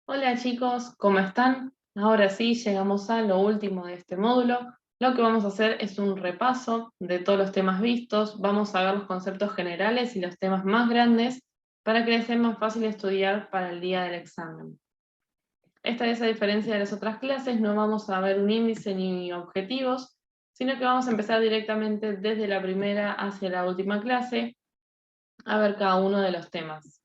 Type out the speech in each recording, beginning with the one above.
Hola chicos, ¿cómo están? Ahora sí, llegamos a lo último de este módulo. Lo que vamos a hacer es un repaso de todos los temas vistos. Vamos a ver los conceptos generales y los temas más grandes para que les sea más fácil estudiar para el día del examen. Esta vez, a diferencia de las otras clases, no vamos a ver un índice ni objetivos, sino que vamos a empezar directamente desde la primera hacia la última clase a ver cada uno de los temas.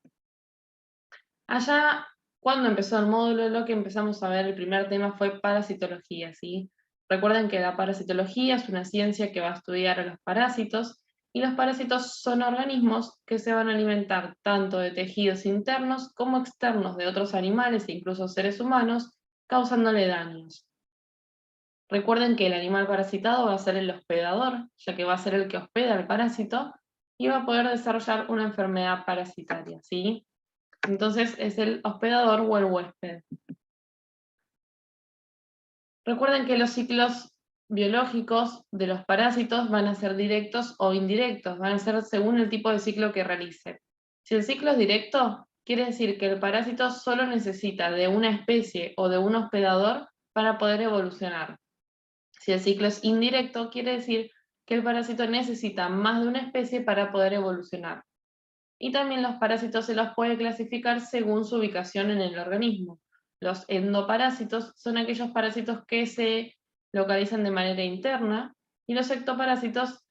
Allá, cuando empezó el módulo, lo que empezamos a ver, el primer tema fue parasitología, ¿sí? Recuerden que la parasitología es una ciencia que va a estudiar a los parásitos, y los parásitos son organismos que se van a alimentar tanto de tejidos internos como externos de otros animales e incluso seres humanos, causándole daños. Recuerden que el animal parasitado va a ser el hospedador, ya que va a ser el que hospeda al parásito, y va a poder desarrollar una enfermedad parasitaria, ¿sí? Entonces es el hospedador o el huésped. Recuerden que los ciclos biológicos de los parásitos van a ser directos o indirectos, van a ser según el tipo de ciclo que realice. Si el ciclo es directo, quiere decir que el parásito solo necesita de una especie o de un hospedador para poder evolucionar. Si el ciclo es indirecto, quiere decir que el parásito necesita más de una especie para poder evolucionar. Y también los parásitos se los puede clasificar según su ubicación en el organismo. Los endoparásitos son aquellos parásitos que se localizan de manera interna y los ectoparásitos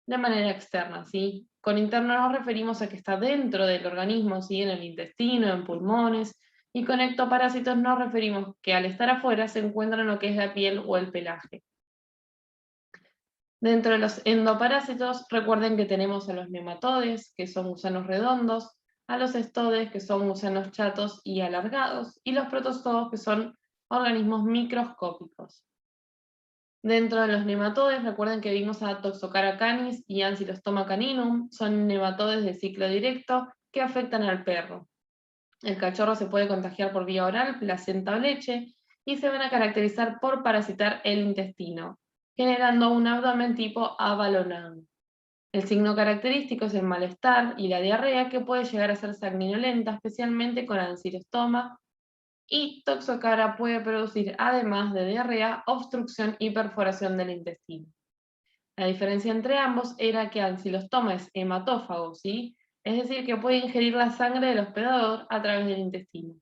de manera externa, ¿sí? Con interno nos referimos a que está dentro del organismo, ¿sí? En el intestino, en pulmones, y con ectoparásitos nos referimos que al estar afuera se encuentran en lo que es la piel o el pelaje. Dentro de los endoparásitos, recuerden que tenemos a los nematodes, que son gusanos redondos, a los estodes, que son gusanos chatos y alargados, y los protozoos, que son organismos microscópicos. Dentro de los nematodes, recuerden que vimos a Toxocara canis y Ancylostoma caninum, son nematodes de ciclo directo que afectan al perro. El cachorro se puede contagiar por vía oral, placenta o leche, y se van a caracterizar por parasitar el intestino, generando un abdomen tipo abalonado. El signo característico es el malestar y la diarrea, que puede llegar a ser sanguinolenta, especialmente con ancilostoma, y toxocara puede producir, además de diarrea, obstrucción y perforación del intestino. La diferencia entre ambos era que ancilostoma es hematófago, ¿sí? Es decir, que puede ingerir la sangre del hospedador a través del intestino.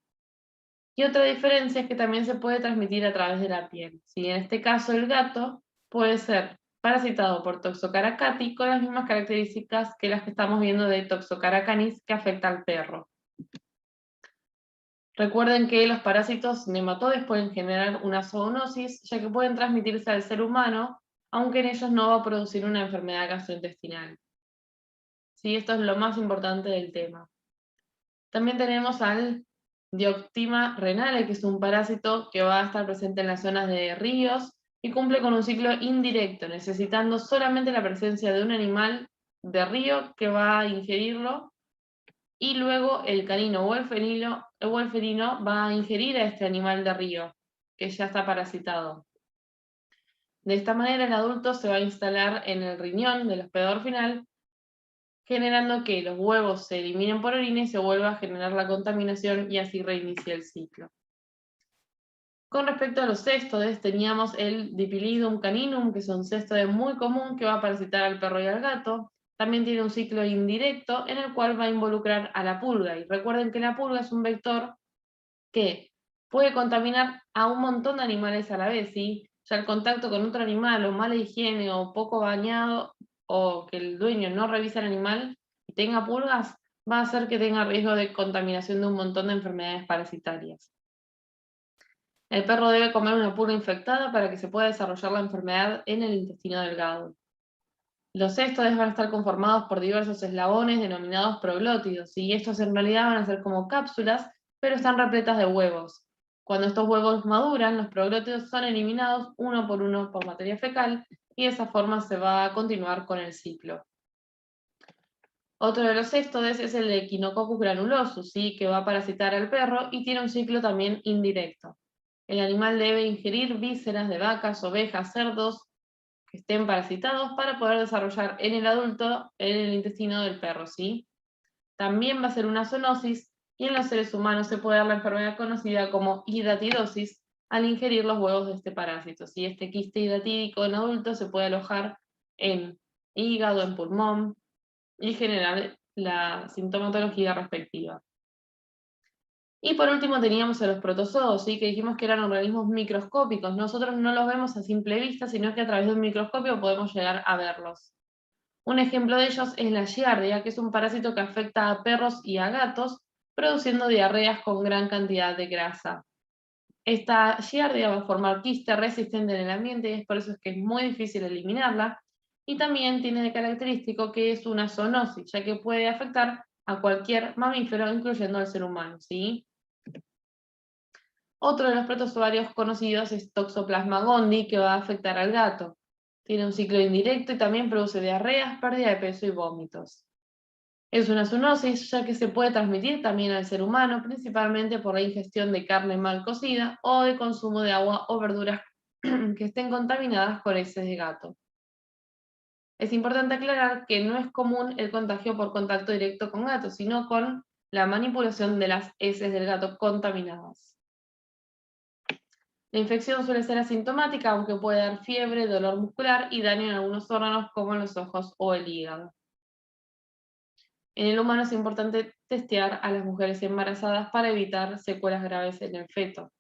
Y otra diferencia es que también se puede transmitir a través de la piel, ¿sí? En este caso, el gato puede ser parasitado por Toxocara cati con las mismas características que las que estamos viendo de Toxocara canis, que afecta al perro. Recuerden que los parásitos nematodes pueden generar una zoonosis, ya que pueden transmitirse al ser humano, aunque en ellos no va a producir una enfermedad gastrointestinal. ¿Sí? Esto es lo más importante del tema. También tenemos al Dioctima renale, que es un parásito que va a estar presente en las zonas de ríos y cumple con un ciclo indirecto, necesitando solamente la presencia de un animal de río que va a ingerirlo, y luego el canino o el felino va a ingerir a este animal de río, que ya está parasitado. De esta manera, el adulto se va a instalar en el riñón del hospedador final, generando que los huevos se eliminen por orina y se vuelva a generar la contaminación, y así reinicia el ciclo. Con respecto a los céstodes, teníamos el Dipilidum caninum, que es un céstode muy común que va a parasitar al perro y al gato. También tiene un ciclo indirecto en el cual va a involucrar a la pulga. Y recuerden que la pulga es un vector que puede contaminar a un montón de animales a la vez, ¿sí? Ya el contacto con otro animal, o mala higiene, o poco bañado, o que el dueño no revisa el animal y tenga pulgas, va a hacer que tenga riesgo de contaminación de un montón de enfermedades parasitarias. El perro debe comer una pulga infectada para que se pueda desarrollar la enfermedad en el intestino delgado. Los céstodes van a estar conformados por diversos eslabones denominados proglótidos, y estos en realidad van a ser como cápsulas, pero están repletas de huevos. Cuando estos huevos maduran, los proglótidos son eliminados uno por materia fecal, y de esa forma se va a continuar con el ciclo. Otro de los céstodes es el de Echinococcus granulosus, ¿sí? Que va a parasitar al perro y tiene un ciclo también indirecto. El animal debe ingerir vísceras de vacas, ovejas, cerdos que estén parasitados para poder desarrollar en el adulto en el intestino del perro, ¿sí? También va a ser una zoonosis y en los seres humanos se puede dar la enfermedad conocida como hidatidosis al ingerir los huevos de este parásito. Si este quiste hidatídico en adultos se puede alojar en hígado, en pulmón y generar la sintomatología respectiva. Y por último teníamos a los protozoos, ¿sí? Que dijimos que eran organismos microscópicos. Nosotros no los vemos a simple vista, sino que a través de un microscopio podemos llegar a verlos. Un ejemplo de ellos es la giardia, que es un parásito que afecta a perros y a gatos, produciendo diarreas con gran cantidad de grasa. Esta giardia va a formar quiste resistente en el ambiente y es por eso que es muy difícil eliminarla. Y también tiene de característico que es una zoonosis, ya que puede afectar a cualquier mamífero, incluyendo al ser humano, ¿sí? Otro de los protozoarios conocidos es Toxoplasma gondii, que va a afectar al gato. Tiene un ciclo indirecto y también produce diarreas, pérdida de peso y vómitos. Es una zoonosis, ya que se puede transmitir también al ser humano, principalmente por la ingestión de carne mal cocida o de consumo de agua o verduras que estén contaminadas con heces de gato. Es importante aclarar que no es común el contagio por contacto directo con gatos, sino con la manipulación de las heces del gato contaminadas. La infección suele ser asintomática, aunque puede dar fiebre, dolor muscular y daño en algunos órganos como los ojos o el hígado. En el humano es importante testear a las mujeres embarazadas para evitar secuelas graves en el feto.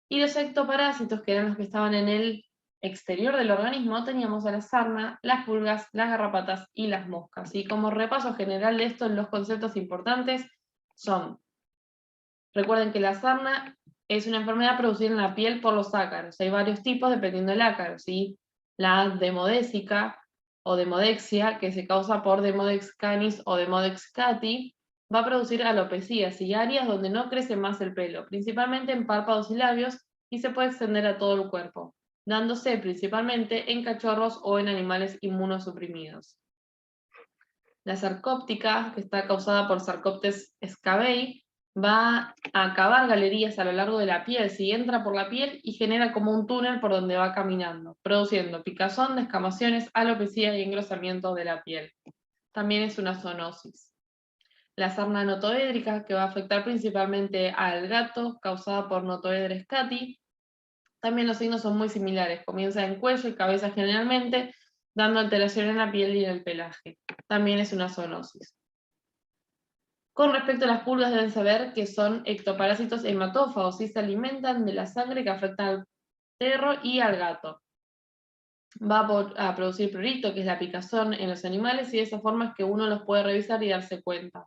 Y los ectoparásitos, que eran los que estaban en el exterior del organismo, teníamos a la sarna, las pulgas, las garrapatas y las moscas. Y como repaso general de esto, los conceptos importantes son: recuerden que la sarna es una enfermedad producida en la piel por los ácaros. Hay varios tipos dependiendo del ácaro, ¿sí? La demodésica o demodexia, que se causa por Demodex canis o Demodex cati, va a producir alopecias y áreas donde no crece más el pelo, principalmente en párpados y labios, y se puede extender a todo el cuerpo, dándose principalmente en cachorros o en animales inmunosuprimidos. La sarcóptica, que está causada por Sarcoptes scabei, va a cavar galerías a lo largo de la piel, si entra por la piel y genera como un túnel por donde va caminando, produciendo picazón, descamaciones, alopecia y engrosamiento de la piel. También es una zoonosis. La sarna notoédrica, que va a afectar principalmente al gato, causada por Notoedres cati. También los signos son muy similares, comienza en cuello y cabeza generalmente, dando alteración en la piel y en el pelaje. También es una zoonosis. Con respecto a las pulgas, deben saber que son ectoparásitos hematófagos y se alimentan de la sangre que afecta al perro y al gato. Va a producir prurito, que es la picazón en los animales, y de esa forma es que uno los puede revisar y darse cuenta.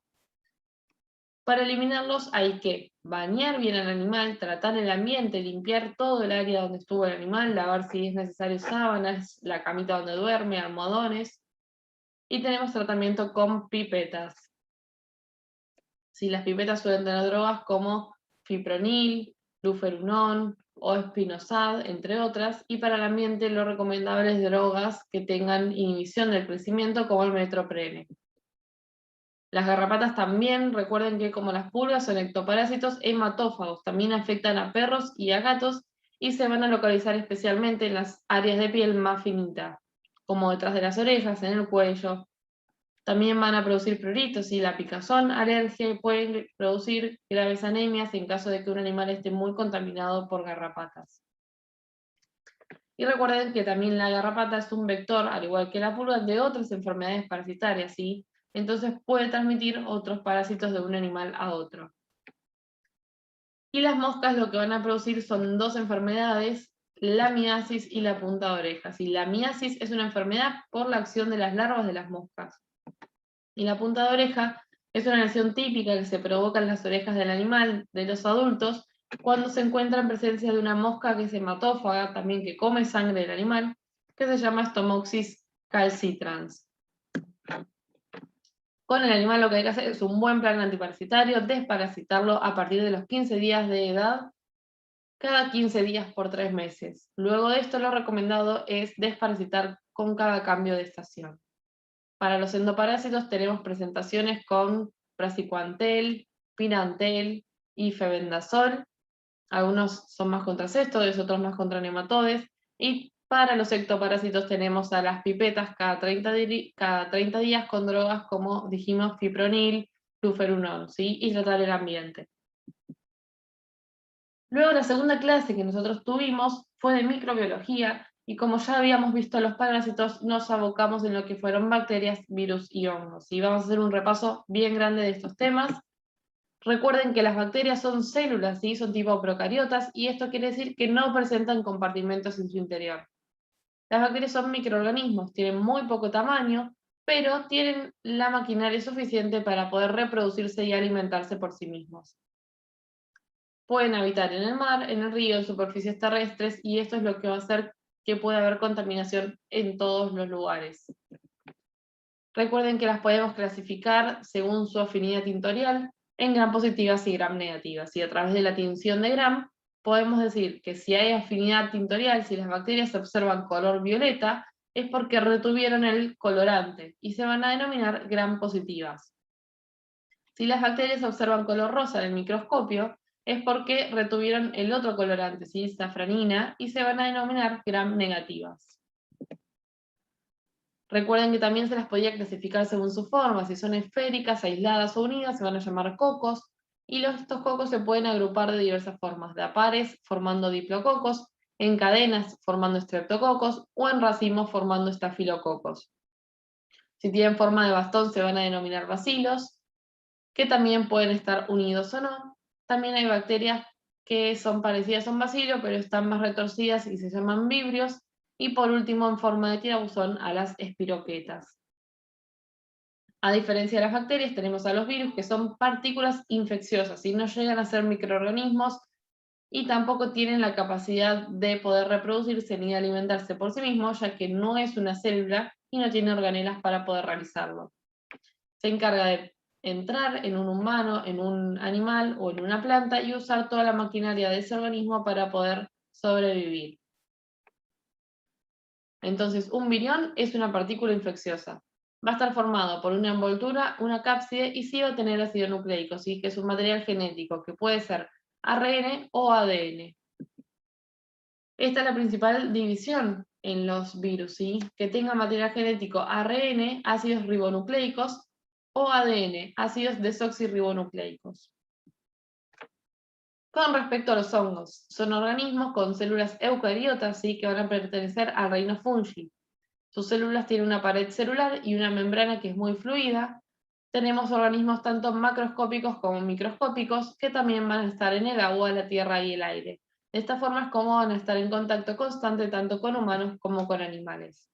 Para eliminarlos hay que bañar bien al animal, tratar el ambiente, limpiar todo el área donde estuvo el animal, lavar si es necesario sábanas, la camita donde duerme, almohadones, y tenemos tratamiento con pipetas. Si las pipetas suelen tener drogas como fipronil, luferunón o espinosad, entre otras, y para el ambiente lo recomendable es drogas que tengan inhibición del crecimiento como el metoprene. Las garrapatas también, recuerden que como las pulgas son ectoparásitos hematófagos, también afectan a perros y a gatos y se van a localizar especialmente en las áreas de piel más finitas, como detrás de las orejas, en el cuello. También van a producir pruritos y la picazón, alergia, y pueden producir graves anemias en caso de que un animal esté muy contaminado por garrapatas. Y recuerden que también la garrapata es un vector, al igual que la pulga, de otras enfermedades parasitarias, ¿sí? Entonces puede transmitir otros parásitos de un animal a otro. Y las moscas lo que van a producir son dos enfermedades, la miasis y la punta de orejas. Y la miasis es una enfermedad por la acción de las larvas de las moscas. Y la punta de oreja es una lesión típica que se provoca en las orejas del animal, de los adultos, cuando se encuentra en presencia de una mosca que es hematófaga, también que come sangre del animal, que se llama Stomopsis calcitrans. Con el animal lo que hay que hacer es un buen plan antiparasitario, desparasitarlo a partir de los 15 días de edad, cada 15 días por 3 meses. Luego de esto lo recomendado es desparasitar con cada cambio de estación. Para los endoparásitos tenemos presentaciones con praziquantel, pinantel y febendazol. Algunos son más contra cestodes, otros más contra nematodes. Y para los ectoparásitos tenemos a las pipetas cada 30 días con drogas como dijimos, fipronil, flufenol, ¿sí? Y tratar el ambiente. Luego la segunda clase que nosotros tuvimos fue de microbiología, y como ya habíamos visto los parásitos, nos abocamos en lo que fueron bacterias, virus y hongos. Y vamos a hacer un repaso bien grande de estos temas. Recuerden que las bacterias son células, ¿sí? Son tipo procariotas, y esto quiere decir que no presentan compartimentos en su interior. Las bacterias son microorganismos, tienen muy poco tamaño, pero tienen la maquinaria suficiente para poder reproducirse y alimentarse por sí mismos. Pueden habitar en el mar, en el río, en superficies terrestres, y esto es lo que va a hacer que pueda haber contaminación en todos los lugares. Recuerden que las podemos clasificar según su afinidad tintorial en gram positivas y gram negativas, y a través de la tinción de gram podemos decir que si hay afinidad tintorial, si las bacterias observan color violeta, es porque retuvieron el colorante y se van a denominar gram positivas. Si las bacterias observan color rosa en el microscopio, es porque retuvieron el otro colorante, ¿sí? Safranina, y se van a denominar gram negativas. Recuerden que también se las podía clasificar según su forma, si son esféricas, aisladas o unidas, se van a llamar cocos, y estos cocos se pueden agrupar de diversas formas, de a pares formando diplococos, en cadenas formando estreptococos, o en racimos formando estafilococos. Si tienen forma de bastón se van a denominar bacilos, que también pueden estar unidos o no. También hay bacterias que son parecidas a un bacilo, pero están más retorcidas y se llaman vibrios. Y por último, en forma de tirabuzón, a las espiroquetas. A diferencia de las bacterias, tenemos a los virus, que son partículas infecciosas y no llegan a ser microorganismos, y tampoco tienen la capacidad de poder reproducirse ni alimentarse por sí mismos, ya que no es una célula y no tiene organelas para poder realizarlo. Se encarga de entrar en un humano, en un animal o en una planta y usar toda la maquinaria de ese organismo para poder sobrevivir. Entonces, un virión es una partícula infecciosa. Va a estar formado por una envoltura, una cápside, y sí va a tener ácido nucleico, ¿sí? Que es un material genético, que puede ser ARN o ADN. Esta es la principal división en los virus, ¿sí? Que tenga material genético ARN, ácidos ribonucleicos, o ADN, ácidos desoxirribonucleicos. Con respecto a los hongos, son organismos con células eucariotas, ¿sí? Que van a pertenecer al reino fungi. Sus células tienen una pared celular y una membrana que es muy fluida. Tenemos organismos tanto macroscópicos como microscópicos, que también van a estar en el agua, la tierra y el aire. De esta forma es como van a estar en contacto constante tanto con humanos como con animales.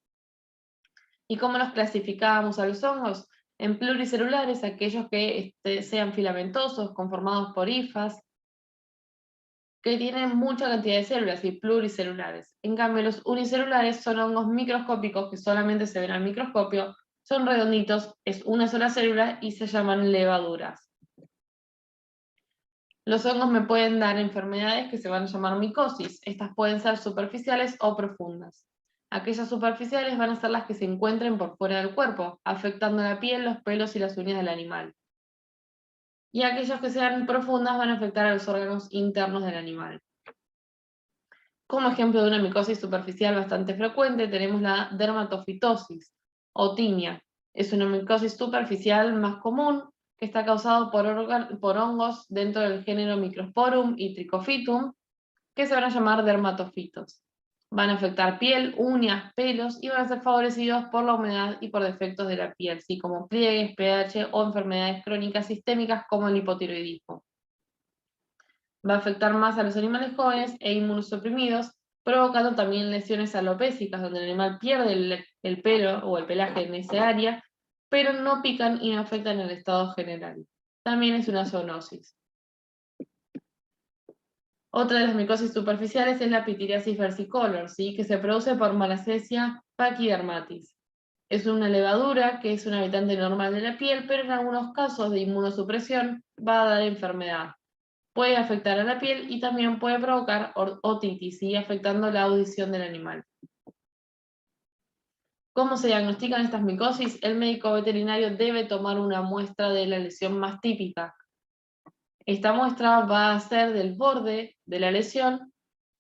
¿Y cómo los clasificábamos a los hongos? En pluricelulares, aquellos que sean filamentosos, conformados por hifas, que tienen mucha cantidad de células, y pluricelulares. En cambio, los unicelulares son hongos microscópicos que solamente se ven al microscopio, son redonditos, es una sola célula y se llaman levaduras. Los hongos me pueden dar enfermedades que se van a llamar micosis. Estas pueden ser superficiales o profundas. Aquellas superficiales van a ser las que se encuentren por fuera del cuerpo, afectando la piel, los pelos y las uñas del animal. Y aquellas que sean profundas van a afectar a los órganos internos del animal. Como ejemplo de una micosis superficial bastante frecuente tenemos la dermatofitosis o tiña. Es una micosis superficial más común que está causado por hongos dentro del género Microsporum y Trichophytum, que se van a llamar dermatofitos. Van a afectar piel, uñas, pelos, y van a ser favorecidos por la humedad y por defectos de la piel, ¿sí? Como pliegues, pH o enfermedades crónicas sistémicas como el hipotiroidismo. Va a afectar más a los animales jóvenes e inmunosuprimidos, provocando también lesiones alopécicas, donde el animal pierde el pelo o el pelaje en esa área, pero no pican y no afectan el estado general. También es una zoonosis. Otra de las micosis superficiales es la pitiriasis versicolor, ¿sí? Que se produce por Malassezia pachydermatis. Es una levadura que es un habitante normal de la piel, pero en algunos casos de inmunosupresión va a dar enfermedad. Puede afectar a la piel y también puede provocar otitis, ¿sí? Afectando la audición del animal. ¿Cómo se diagnostican estas micosis? El médico veterinario debe tomar una muestra de la lesión más típica. Esta muestra va a ser del borde de la lesión,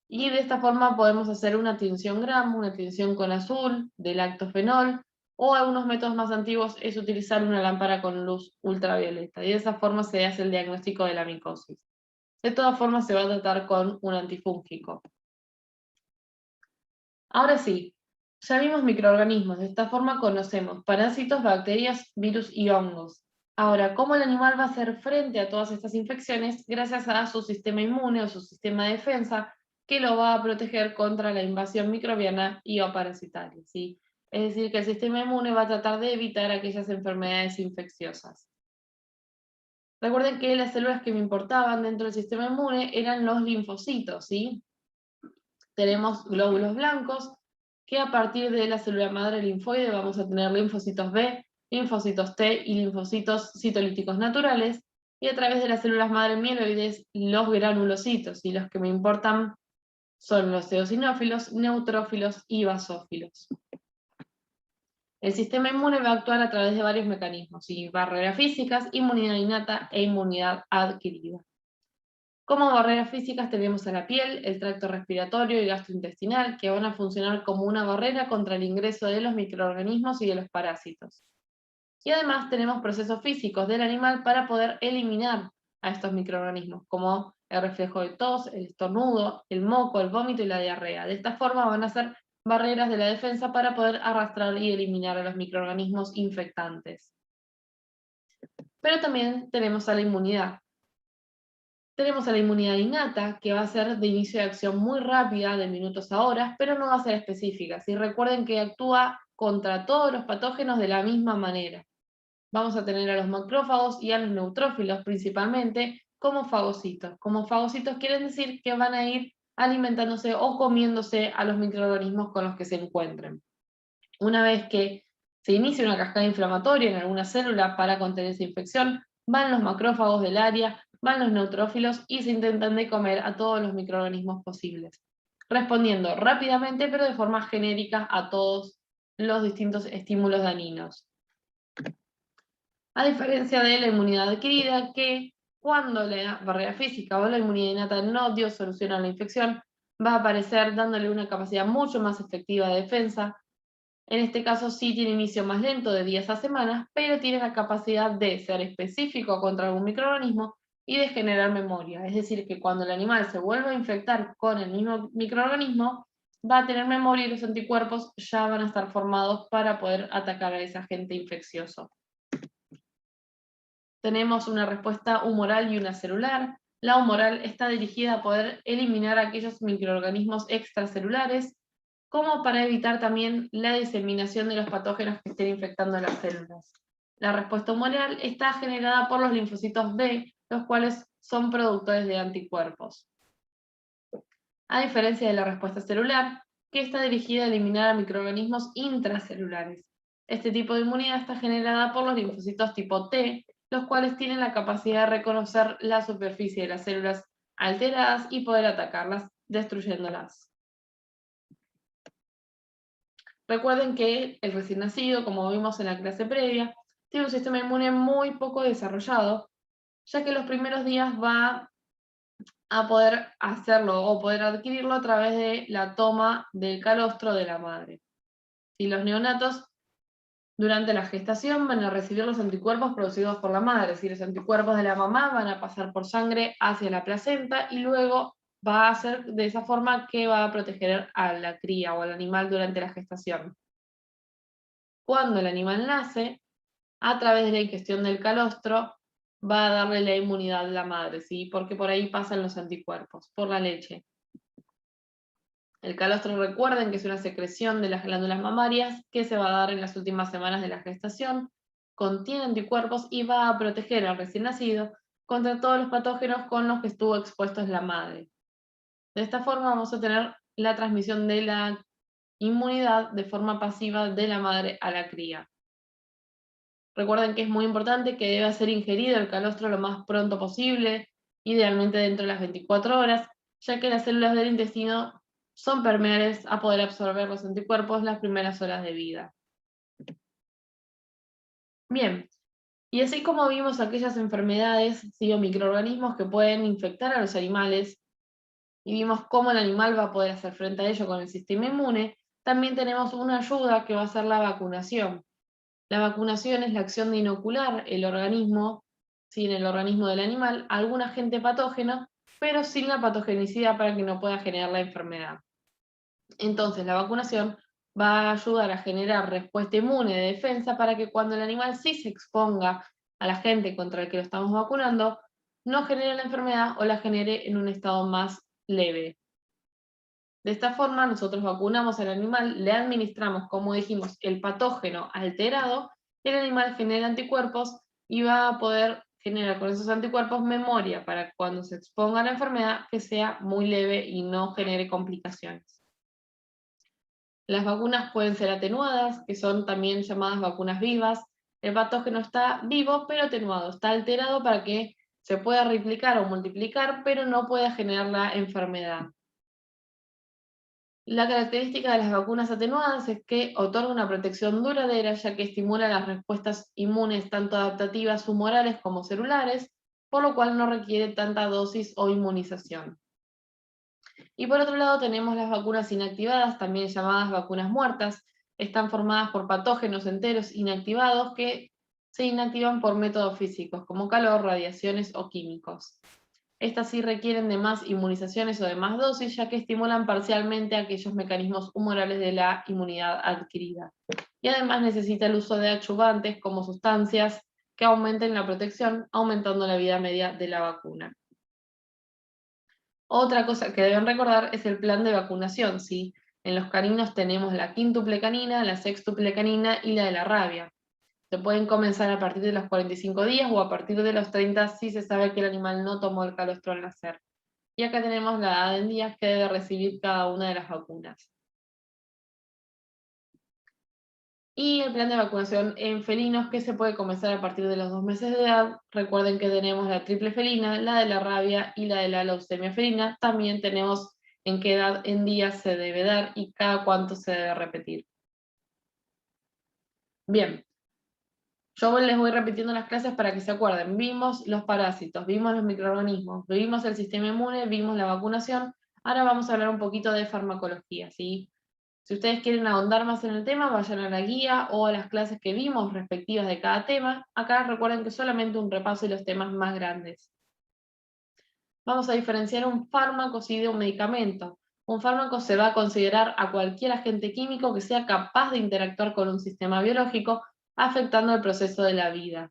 y de esta forma podemos hacer una tinción gram, una tinción con azul, de lactofenol, o algunos métodos más antiguos es utilizar una lámpara con luz ultravioleta, y de esa forma se hace el diagnóstico de la micosis. De todas formas se va a tratar con un antifúngico. Ahora sí, ya vimos microorganismos, de esta forma conocemos parásitos, bacterias, virus y hongos. Ahora, ¿cómo el animal va a hacer frente a todas estas infecciones? Gracias a su sistema inmune o su sistema de defensa, que lo va a proteger contra la invasión microbiana y o parasitaria, ¿sí? Es decir, que el sistema inmune va a tratar de evitar aquellas enfermedades infecciosas. Recuerden que las células que me importaban dentro del sistema inmune eran los linfocitos, ¿sí? Tenemos glóbulos blancos, que a partir de la célula madre linfoide vamos a tener linfocitos B, linfocitos T y linfocitos citolíticos naturales, y a través de las células madre mieloides, los granulocitos, y los que me importan son los eosinófilos, neutrófilos y basófilos. El sistema inmune va a actuar a través de varios mecanismos, y barreras físicas, inmunidad innata e inmunidad adquirida. Como barreras físicas tenemos a la piel, el tracto respiratorio y gastrointestinal, que van a funcionar como una barrera contra el ingreso de los microorganismos y de los parásitos. Y además tenemos procesos físicos del animal para poder eliminar a estos microorganismos, como el reflejo de tos, el estornudo, el moco, el vómito y la diarrea. De esta forma van a ser barreras de la defensa para poder arrastrar y eliminar a los microorganismos infectantes. Pero también tenemos a la inmunidad. Tenemos a la inmunidad innata, que va a ser de inicio de acción muy rápida, de minutos a horas, pero no va a ser específica. ¿Sí? Recuerden que actúa contra todos los patógenos de la misma manera. Vamos a tener a los macrófagos y a los neutrófilos principalmente como fagocitos. Como fagocitos quieren decir que van a ir alimentándose o comiéndose a los microorganismos con los que se encuentren. Una vez que se inicia una cascada inflamatoria en alguna célula para contener esa infección, van los macrófagos del área, van los neutrófilos y se intentan de comer a todos los microorganismos posibles, respondiendo rápidamente pero de forma genérica a todos los distintos estímulos dañinos. A diferencia de la inmunidad adquirida, que cuando la barrera física o la inmunidad innata no dio solución a la infección, va a aparecer dándole una capacidad mucho más efectiva de defensa. En este caso sí tiene inicio más lento, de días a semanas, pero tiene la capacidad de ser específico contra algún microorganismo y de generar memoria. Es decir, que cuando el animal se vuelva a infectar con el mismo microorganismo, va a tener memoria y los anticuerpos ya van a estar formados para poder atacar a ese agente infeccioso. Tenemos una respuesta humoral y una celular. La humoral está dirigida a poder eliminar aquellos microorganismos extracelulares, como para evitar también la diseminación de los patógenos que estén infectando las células. La respuesta humoral está generada por los linfocitos B, los cuales son productores de anticuerpos. A diferencia de la respuesta celular, que está dirigida a eliminar a microorganismos intracelulares. Este tipo de inmunidad está generada por los linfocitos tipo T, los cuales tienen la capacidad de reconocer la superficie de las células alteradas y poder atacarlas, destruyéndolas. Recuerden que el recién nacido, como vimos en la clase previa, tiene un sistema inmune muy poco desarrollado, ya que los primeros días va a poder hacerlo o poder adquirirlo a través de la toma del calostro de la madre. Y los neonatos durante la gestación van a recibir los anticuerpos producidos por la madre, es decir, los anticuerpos de la mamá van a pasar por sangre hacia la placenta y luego va a ser de esa forma que va a proteger a la cría o al animal durante la gestación. Cuando el animal nace, a través de la ingestión del calostro, va a darle la inmunidad a la madre, ¿sí? Porque por ahí pasan los anticuerpos, por la leche. El calostro, recuerden que es una secreción de las glándulas mamarias que se va a dar en las últimas semanas de la gestación, contiene anticuerpos y va a proteger al recién nacido contra todos los patógenos con los que estuvo expuesto la madre. De esta forma vamos a tener la transmisión de la inmunidad de forma pasiva de la madre a la cría. Recuerden que es muy importante que debe ser ingerido el calostro lo más pronto posible, idealmente dentro de las 24 horas, ya que las células del intestino son permeables a poder absorber los anticuerpos las primeras horas de vida. Bien, y así como vimos aquellas enfermedades, o microorganismos que pueden infectar a los animales, y vimos cómo el animal va a poder hacer frente a ello con el sistema inmune, también tenemos una ayuda que va a ser la vacunación. La vacunación es la acción de inocular el organismo, ¿sí? En el organismo del animal, algún agente patógeno, pero sin la patogenicidad para que no pueda generar la enfermedad. Entonces, la vacunación va a ayudar a generar respuesta inmune de defensa para que cuando el animal sí se exponga al agente contra el que lo estamos vacunando, no genere la enfermedad o la genere en un estado más leve. De esta forma, nosotros vacunamos al animal, le administramos, como dijimos, el patógeno alterado, el animal genera anticuerpos y va a poder generar con esos anticuerpos memoria para cuando se exponga a la enfermedad que sea muy leve y no genere complicaciones. Las vacunas pueden ser atenuadas, que son también llamadas vacunas vivas. El patógeno está vivo pero atenuado, está alterado para que se pueda replicar o multiplicar, pero no pueda generar la enfermedad. La característica de las vacunas atenuadas es que otorga una protección duradera, ya que estimula las respuestas inmunes tanto adaptativas humorales como celulares, por lo cual no requiere tanta dosis o inmunización. Y por otro lado tenemos las vacunas inactivadas, también llamadas vacunas muertas. Están formadas por patógenos enteros inactivados que se inactivan por métodos físicos, como calor, radiaciones o químicos. Estas sí requieren de más inmunizaciones o de más dosis, ya que estimulan parcialmente aquellos mecanismos humorales de la inmunidad adquirida. Y además necesita el uso de adyuvantes como sustancias que aumenten la protección, aumentando la vida media de la vacuna. Otra cosa que deben recordar es el plan de vacunación, ¿sí? En los caninos tenemos la quíntuple canina, la sextuple canina y la de la rabia. Se pueden comenzar a partir de los 45 días o a partir de los 30 si se sabe que el animal no tomó el calostro al nacer. Y acá tenemos la edad en días que debe recibir cada una de las vacunas. Y el plan de vacunación en felinos que se puede comenzar a partir de los 2 meses de edad. Recuerden que tenemos la triple felina, la de la rabia y la de la leucemia felina. También tenemos en qué edad en días se debe dar y cada cuánto se debe repetir. Bien, yo les voy repitiendo las clases para que se acuerden. Vimos los parásitos, vimos los microorganismos, vimos el sistema inmune, vimos la vacunación. Ahora vamos a hablar un poquito de farmacología, ¿sí? Si ustedes quieren ahondar más en el tema, vayan a la guía o a las clases que vimos respectivas de cada tema. Acá recuerden que solamente un repaso de los temas más grandes. Vamos a diferenciar un fármaco de un medicamento. Un fármaco se va a considerar a cualquier agente químico que sea capaz de interactuar con un sistema biológico, afectando el proceso de la vida.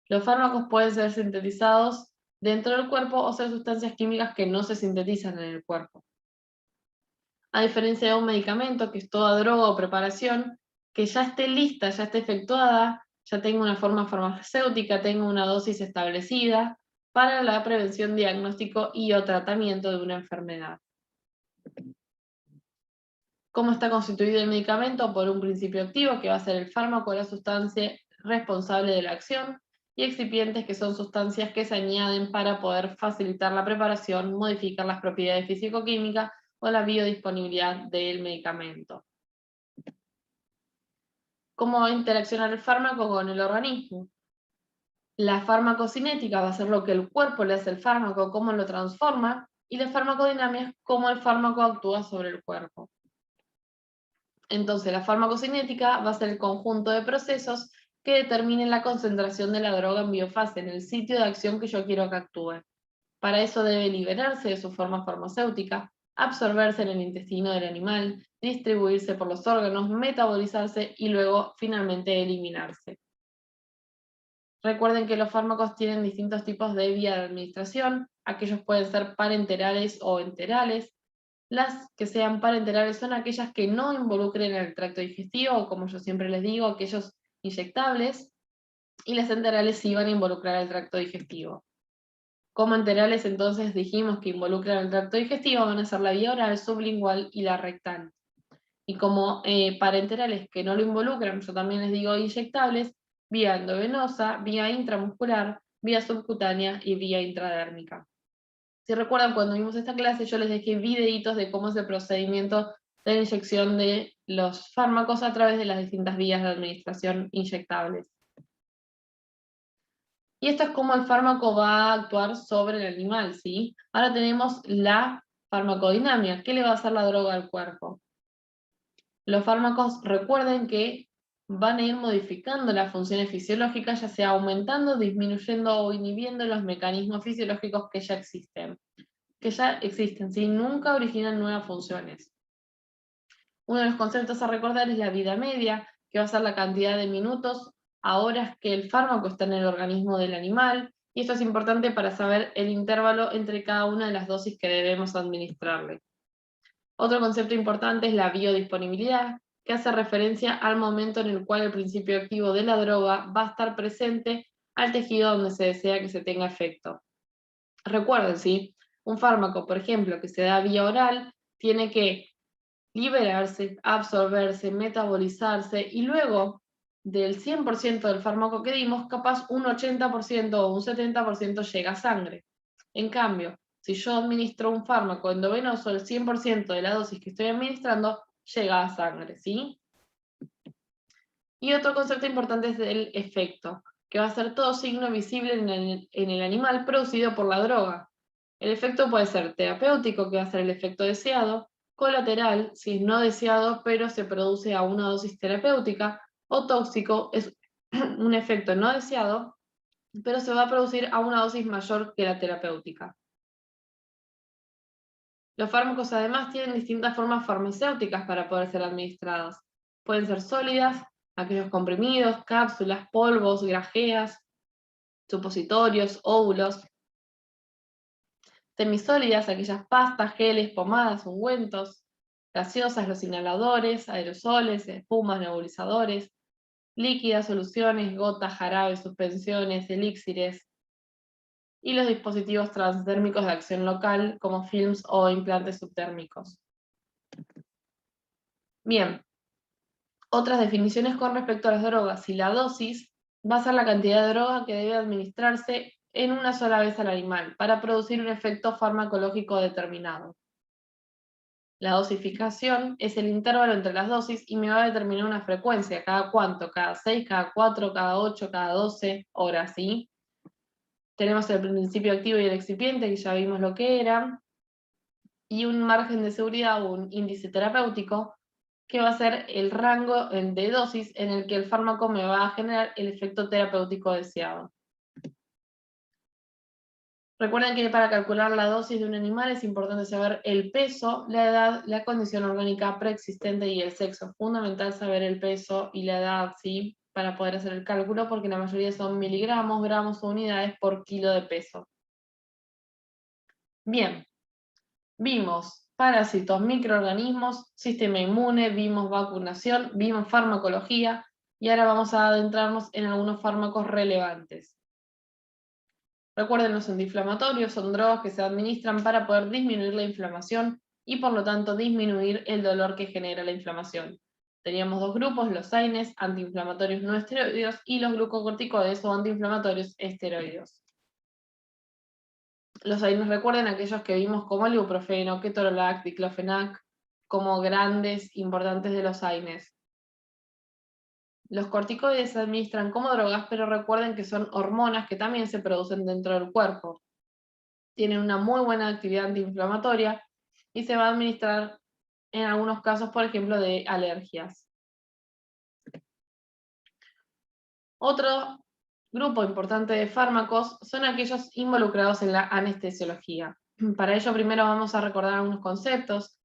Los fármacos pueden ser sintetizados dentro del cuerpo o ser sustancias químicas que no se sintetizan en el cuerpo. A diferencia de un medicamento, que es toda droga o preparación, que ya esté lista, ya esté efectuada, ya tenga una forma farmacéutica, tenga una dosis establecida para la prevención, diagnóstico y o tratamiento de una enfermedad. ¿Cómo está constituido el medicamento? Por un principio activo, que va a ser el fármaco, la sustancia responsable de la acción, y excipientes, que son sustancias que se añaden para poder facilitar la preparación, modificar las propiedades físico-químicas o la biodisponibilidad del medicamento. ¿Cómo va a interaccionar el fármaco con el organismo? La farmacocinética va a ser lo que el cuerpo le hace al fármaco, cómo lo transforma, y la farmacodinámica es cómo el fármaco actúa sobre el cuerpo. Entonces, la farmacocinética va a ser el conjunto de procesos que determinen la concentración de la droga en biofase, en el sitio de acción que yo quiero que actúe. Para eso debe liberarse de su forma farmacéutica, absorberse en el intestino del animal, distribuirse por los órganos, metabolizarse y luego finalmente eliminarse. Recuerden que los fármacos tienen distintos tipos de vía de administración. Aquellos pueden ser parenterales o enterales. Las que sean parenterales son aquellas que no involucren el tracto digestivo, o como yo siempre les digo, aquellos inyectables, y las enterales sí van a involucrar el tracto digestivo. Como enterales entonces dijimos que involucran el tracto digestivo, van a ser la vía oral, sublingual y la rectal. Y como parenterales que no lo involucran, yo también les digo inyectables, vía endovenosa, vía intramuscular, vía subcutánea y vía intradérmica. Si recuerdan, cuando vimos esta clase yo les dejé videitos de cómo es el procedimiento de la inyección de los fármacos a través de las distintas vías de administración inyectables. Y esto es cómo el fármaco va a actuar sobre el animal, ¿sí? Ahora tenemos la farmacodinamia. ¿Qué le va a hacer la droga al cuerpo? Los fármacos, recuerden que van a ir modificando las funciones fisiológicas, ya sea aumentando, disminuyendo o inhibiendo los mecanismos fisiológicos que ya existen. ¿Sí? Nunca originan nuevas funciones. Uno de los conceptos a recordar es la vida media, que va a ser la cantidad de minutos a horas que el fármaco está en el organismo del animal, y esto es importante para saber el intervalo entre cada una de las dosis que debemos administrarle. Otro concepto importante es la biodisponibilidad, que hace referencia al momento en el cual el principio activo de la droga va a estar presente al tejido donde se desea que se tenga efecto. Recuerden, ¿sí? Un fármaco, por ejemplo, que se da vía oral, tiene que liberarse, absorberse, metabolizarse, y luego del 100% del fármaco que dimos, capaz un 80% o un 70% llega a sangre. En cambio, si yo administro un fármaco endovenoso, el 100% de la dosis que estoy administrando llega a sangre, ¿sí? Y otro concepto importante es el efecto, que va a ser todo signo visible en el animal producido por la droga. El efecto puede ser terapéutico, que va a ser el efecto deseado, colateral, si es no deseado, pero se produce a una dosis terapéutica, o tóxico, es un efecto no deseado, pero se va a producir a una dosis mayor que la terapéutica. Los fármacos además tienen distintas formas farmacéuticas para poder ser administradas. Pueden ser sólidas, aquellos comprimidos, cápsulas, polvos, grajeas, supositorios, óvulos. Semisólidas, aquellas pastas, geles, pomadas, ungüentos. Gaseosas, los inhaladores, aerosoles, espumas, nebulizadores. Líquidas, soluciones, gotas, jarabes, suspensiones, elixires. Y los dispositivos transdérmicos de acción local, como films o implantes subtérmicos. Bien, otras definiciones con respecto a las drogas y la dosis va a ser la cantidad de droga que debe administrarse en una sola vez al animal para producir un efecto farmacológico determinado. La dosificación es el intervalo entre las dosis y me va a determinar una frecuencia, cada cuánto, cada 6, cada 4, cada 8, cada 12 horas, ¿sí? Tenemos el principio activo y el excipiente, que ya vimos lo que era, y un margen de seguridad o un índice terapéutico, que va a ser el rango de dosis en el que el fármaco me va a generar el efecto terapéutico deseado. Recuerden que para calcular la dosis de un animal es importante saber el peso, la edad, la condición orgánica preexistente y el sexo. Es fundamental saber el peso y la edad, ¿sí? Para poder hacer el cálculo, porque la mayoría son miligramos, gramos o unidades por kilo de peso. Bien, vimos parásitos, microorganismos, sistema inmune, vimos vacunación, vimos farmacología, y ahora vamos a adentrarnos en algunos fármacos relevantes. Recuerden, los antiinflamatorios son drogas que se administran para poder disminuir la inflamación y por lo tanto disminuir el dolor que genera la inflamación. Teníamos dos grupos, los AINES, antiinflamatorios no esteroideos, y los glucocorticoides o antiinflamatorios esteroideos. Los AINES, recuerden, aquellos que vimos como el ibuprofeno, ketorolac, diclofenac, como grandes importantes de los AINES. Los corticoides se administran como drogas, pero recuerden que son hormonas que también se producen dentro del cuerpo. Tienen una muy buena actividad antiinflamatoria y se va a administrar en algunos casos, por ejemplo, de alergias. Otro grupo importante de fármacos son aquellos involucrados en la anestesiología. Para ello, primero vamos a recordar algunos conceptos.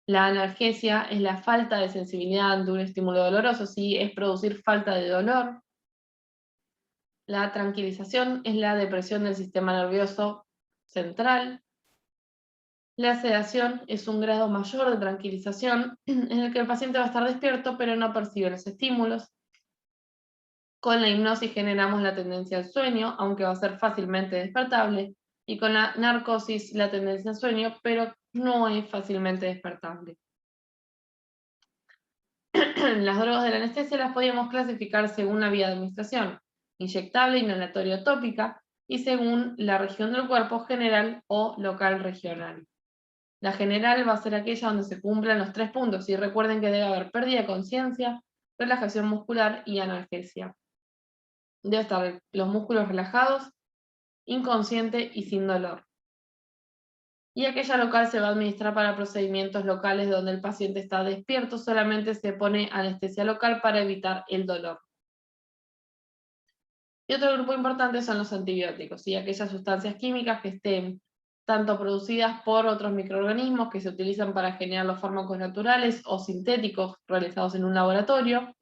La analgesia es la falta de sensibilidad ante un estímulo doloroso, ¿sí? Es producir falta de dolor. La tranquilización es la depresión del sistema nervioso central. La sedación es un grado mayor de tranquilización en el que el paciente va a estar despierto pero no percibe los estímulos. Con la hipnosis generamos la tendencia al sueño, aunque va a ser fácilmente despertable, y con la narcosis la tendencia al sueño, pero no es fácilmente despertable. Las drogas de la anestesia las podíamos clasificar según la vía de administración, inyectable, inhalatoria, tópica, y según la región del cuerpo, general o local regional. La general va a ser aquella donde se cumplan los 3 puntos, y recuerden que debe haber pérdida de conciencia, relajación muscular y analgesia. Debe estar los músculos relajados, inconsciente y sin dolor. Y aquella local se va a administrar para procedimientos locales donde el paciente está despierto, solamente se pone anestesia local para evitar el dolor. Y otro grupo importante son los antibióticos, y aquellas sustancias químicas que estén tanto producidas por otros microorganismos que se utilizan para generar los fármacos naturales o sintéticos realizados en un laboratorio.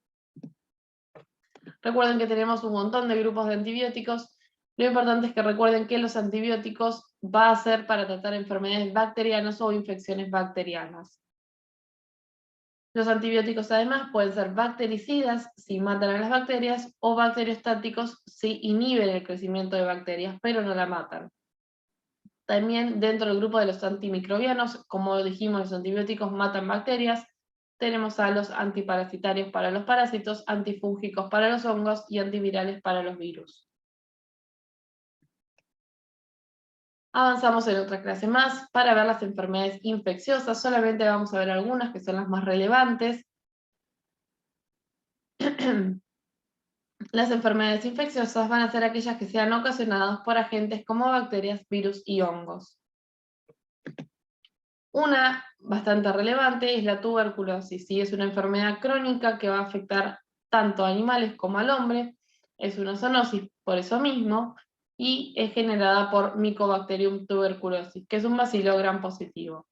Recuerden que tenemos un montón de grupos de antibióticos. Lo importante es que recuerden que los antibióticos va a ser para tratar enfermedades bacterianas o infecciones bacterianas. Los antibióticos además pueden ser bactericidas si matan a las bacterias o bacteriostáticos si inhiben el crecimiento de bacterias, pero no la matan. También dentro del grupo de los antimicrobianos, como dijimos, los antibióticos matan bacterias, tenemos a los antiparasitarios para los parásitos, antifúngicos para los hongos y antivirales para los virus. Avanzamos en otra clase más para ver las enfermedades infecciosas. Solamente vamos a ver algunas que son las más relevantes. Las enfermedades infecciosas van a ser aquellas que sean ocasionadas por agentes como bacterias, virus y hongos. Una bastante relevante es la tuberculosis, ¿sí? Es una enfermedad crónica que va a afectar tanto a animales como al hombre, es una zoonosis por eso mismo, y es generada por Mycobacterium tuberculosis, que es un bacilo gram positivo.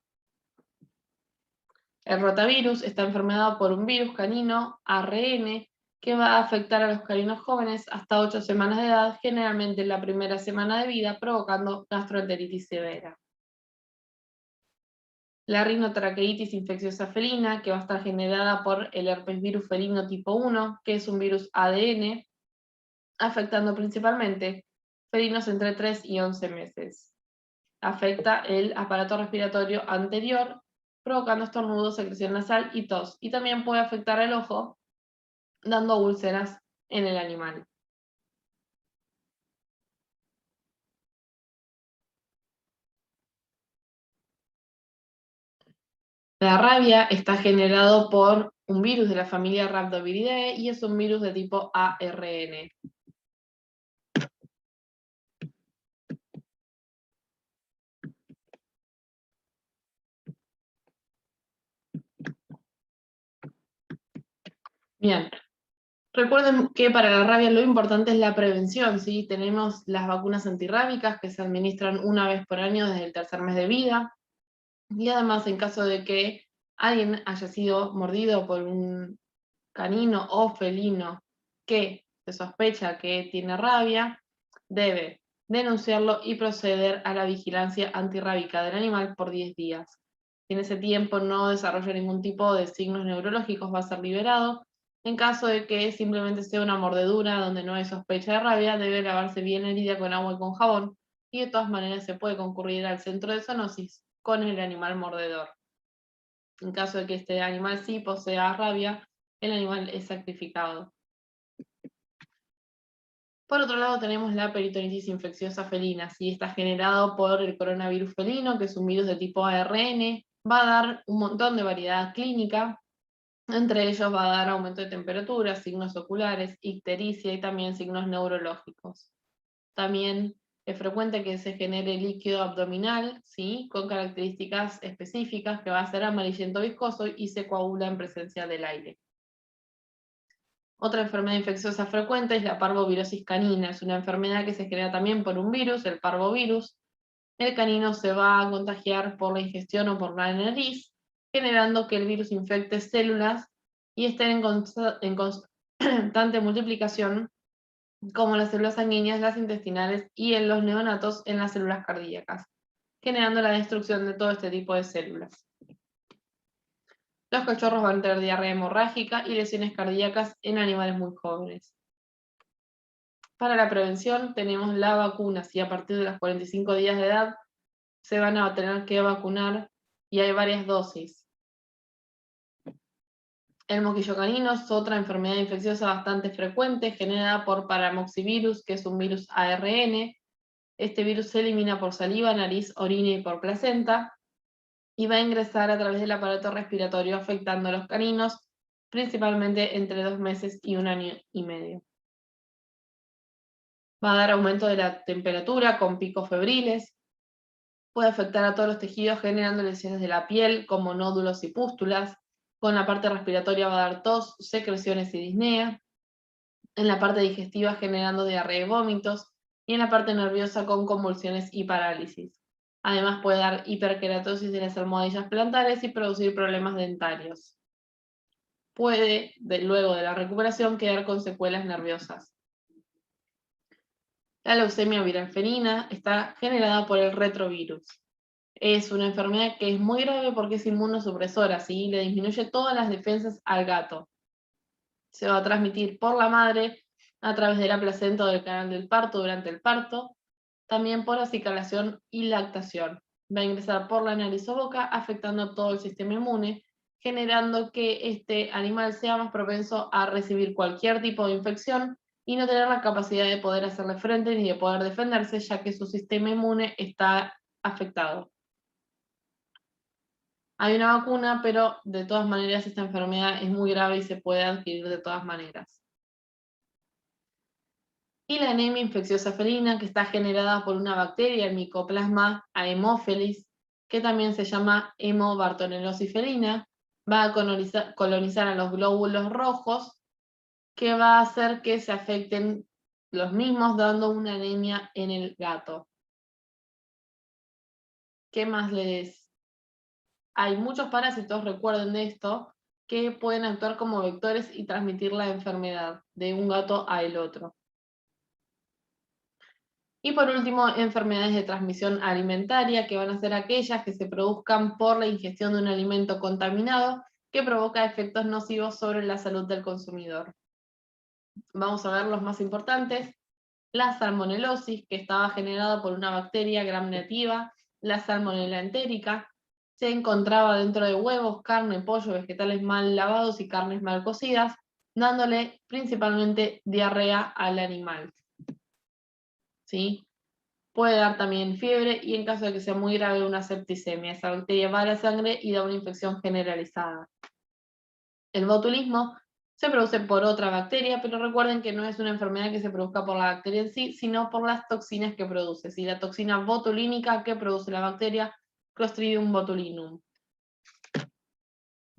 El rotavirus está enfermado por un virus canino ARN que va a afectar a los caninos jóvenes hasta 8 semanas de edad, generalmente en la primera semana de vida, provocando gastroenteritis severa. La rinotraqueitis infecciosa felina, que va a estar generada por el herpes virus felino tipo 1, que es un virus ADN, afectando principalmente felinos entre 3 y 11 meses. Afecta el aparato respiratorio anterior, provocando estornudos, secreción nasal y tos. Y también puede afectar el ojo, dando úlceras en el animal. La rabia está generado por un virus de la familia Rhabdoviridae y es un virus de tipo ARN. Bien, recuerden que para la rabia lo importante es la prevención, ¿sí? Tenemos las vacunas antirrábicas que se administran una vez por año desde el tercer mes de vida, y además en caso de que alguien haya sido mordido por un canino o felino que se sospecha que tiene rabia, debe denunciarlo y proceder a la vigilancia antirrábica del animal por 10 días. Si en ese tiempo no desarrolla ningún tipo de signos neurológicos, va a ser liberado. En caso de que simplemente sea una mordedura donde no hay sospecha de rabia, debe lavarse bien la herida con agua y con jabón, y de todas maneras se puede concurrir al centro de zoonosis con el animal mordedor. En caso de que este animal sí posea rabia, el animal es sacrificado. Por otro lado tenemos la peritonitis infecciosa felina, ¿sí? Está generado por el coronavirus felino, que es un virus de tipo ARN, va a dar un montón de variedad clínica, entre ellos va a dar aumento de temperatura, signos oculares, ictericia y también signos neurológicos. También es frecuente que se genere líquido abdominal, ¿sí? Con características específicas, que va a ser amarillento viscoso y se coagula en presencia del aire. Otra enfermedad infecciosa frecuente es la parvovirosis canina. Es una enfermedad que se genera también por un virus, el parvovirus. El canino se va a contagiar por la ingestión o por la nariz, generando que el virus infecte células y estén en constante multiplicación, como las células sanguíneas, las intestinales y en los neonatos en las células cardíacas, generando la destrucción de todo este tipo de células. Los cachorros van a tener diarrea hemorrágica y lesiones cardíacas en animales muy jóvenes. Para la prevención tenemos la vacuna, si a partir de los 45 días de edad se van a tener que vacunar y hay varias dosis. El moquillo canino es otra enfermedad infecciosa bastante frecuente, generada por paramoxivirus, que es un virus ARN. Este virus se elimina por saliva, nariz, orina y por placenta, y va a ingresar a través del aparato respiratorio, afectando a los caninos, principalmente entre 2 meses y 1 año y medio. Va a dar aumento de la temperatura con picos febriles, Puede afectar a todos los tejidos generando lesiones de la piel como nódulos y pústulas. Con la parte respiratoria va a dar tos, secreciones y disnea. En la parte digestiva generando diarrea y vómitos. Y en la parte nerviosa con convulsiones y parálisis. Además puede dar hiperkeratosis de las almohadillas plantares y producir problemas dentarios. Puede, luego de la recuperación, quedar con secuelas nerviosas. La leucemia viral felina está generada por el retrovirus. Es una enfermedad que es muy grave porque es inmunosupresora, ¿sí? Le disminuye todas las defensas al gato. Se va a transmitir por la madre a través de la placenta o del canal del parto durante el parto, también por acicalación y lactación. Va a ingresar por la nariz o boca, afectando todo el sistema inmune, generando que este animal sea más propenso a recibir cualquier tipo de infección y no tener la capacidad de poder hacerle frente ni de poder defenderse, ya que su sistema inmune está afectado. Hay una vacuna, pero de todas maneras esta enfermedad es muy grave y se puede adquirir de todas maneras. Y la anemia infecciosa felina, que está generada por una bacteria, el Mycoplasma haemophilus, que también se llama hemobartonellosis felina, va a colonizar a los glóbulos rojos, que va a hacer que se afecten los mismos, dando una anemia en el gato. ¿Qué más les? Hay muchos parásitos, recuerden de esto, que pueden actuar como vectores y transmitir la enfermedad de un gato al otro. Y por último, enfermedades de transmisión alimentaria, que van a ser aquellas que se produzcan por la ingestión de un alimento contaminado que provoca efectos nocivos sobre la salud del consumidor. Vamos a ver los más importantes. La salmonelosis, que estaba generada por una bacteria gram negativa, la salmonella entérica, se encontraba dentro de huevos, carne, pollo, vegetales mal lavados y carnes mal cocidas, dándole principalmente diarrea al animal. ¿Sí? Puede dar también fiebre y en caso de que sea muy grave una septicemia. Esa bacteria va a la sangre y da una infección generalizada. El botulismo se produce por otra bacteria, pero recuerden que no es una enfermedad que se produzca por la bacteria en sí, sino por las toxinas que produce. ¿Sí? La toxina botulínica que produce la bacteria Clostridium botulinum.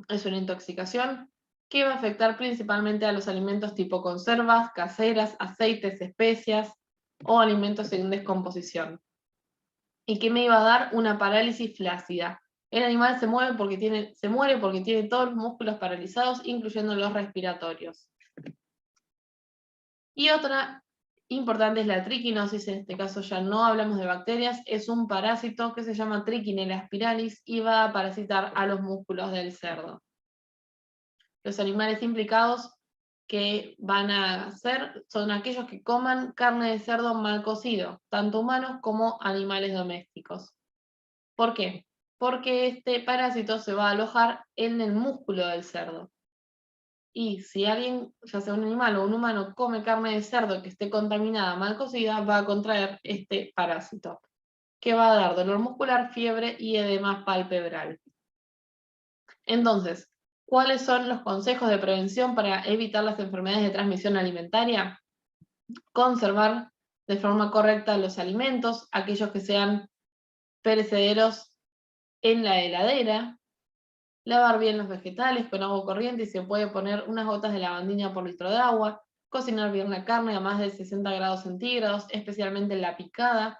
Es una intoxicación que va a afectar principalmente a los alimentos tipo conservas, caseras, aceites, especias o alimentos en descomposición. Y que me iba a dar una parálisis flácida. El animal se muere porque tiene todos los músculos paralizados, incluyendo los respiratorios. Y otra importante es la triquinosis, en este caso ya no hablamos de bacterias, es un parásito que se llama Trichinella spiralis y va a parasitar a los músculos del cerdo. Los animales implicados que van a ser son aquellos que coman carne de cerdo mal cocido, tanto humanos como animales domésticos. ¿Por qué? Porque este parásito se va a alojar en el músculo del cerdo. Y si alguien, ya sea un animal o un humano, come carne de cerdo que esté contaminada, mal cocida, va a contraer este parásito, que va a dar dolor muscular, fiebre y edema palpebral. Entonces, ¿cuáles son los consejos de prevención para evitar las enfermedades de transmisión alimentaria? Conservar de forma correcta los alimentos, aquellos que sean perecederos en la heladera, lavar bien los vegetales con agua corriente y se puede poner unas gotas de lavandina por litro de agua, cocinar bien la carne a más de 60 grados centígrados, especialmente la picada,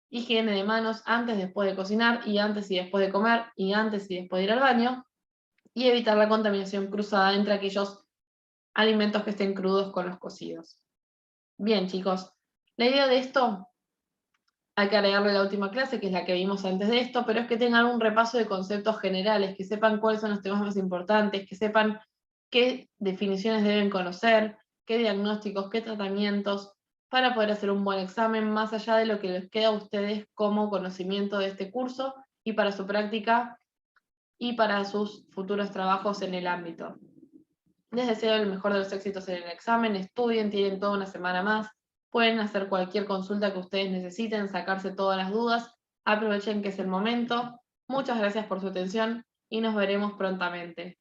higiene de manos antes y después de cocinar y antes y después de comer y antes y después de ir al baño, y evitar la contaminación cruzada entre aquellos alimentos que estén crudos con los cocidos. Bien, chicos, la idea de esto, hay que agregarle la última clase, que es la que vimos antes de esto, pero es que tengan un repaso de conceptos generales, que sepan cuáles son los temas más importantes, que sepan qué definiciones deben conocer, qué diagnósticos, qué tratamientos, para poder hacer un buen examen, más allá de lo que les queda a ustedes como conocimiento de este curso y para su práctica y para sus futuros trabajos en el ámbito. Les deseo el mejor de los éxitos en el examen, estudien, tienen toda una semana más, pueden hacer cualquier consulta que ustedes necesiten, sacarse todas las dudas, aprovechen que es el momento. Muchas gracias por su atención y nos veremos prontamente.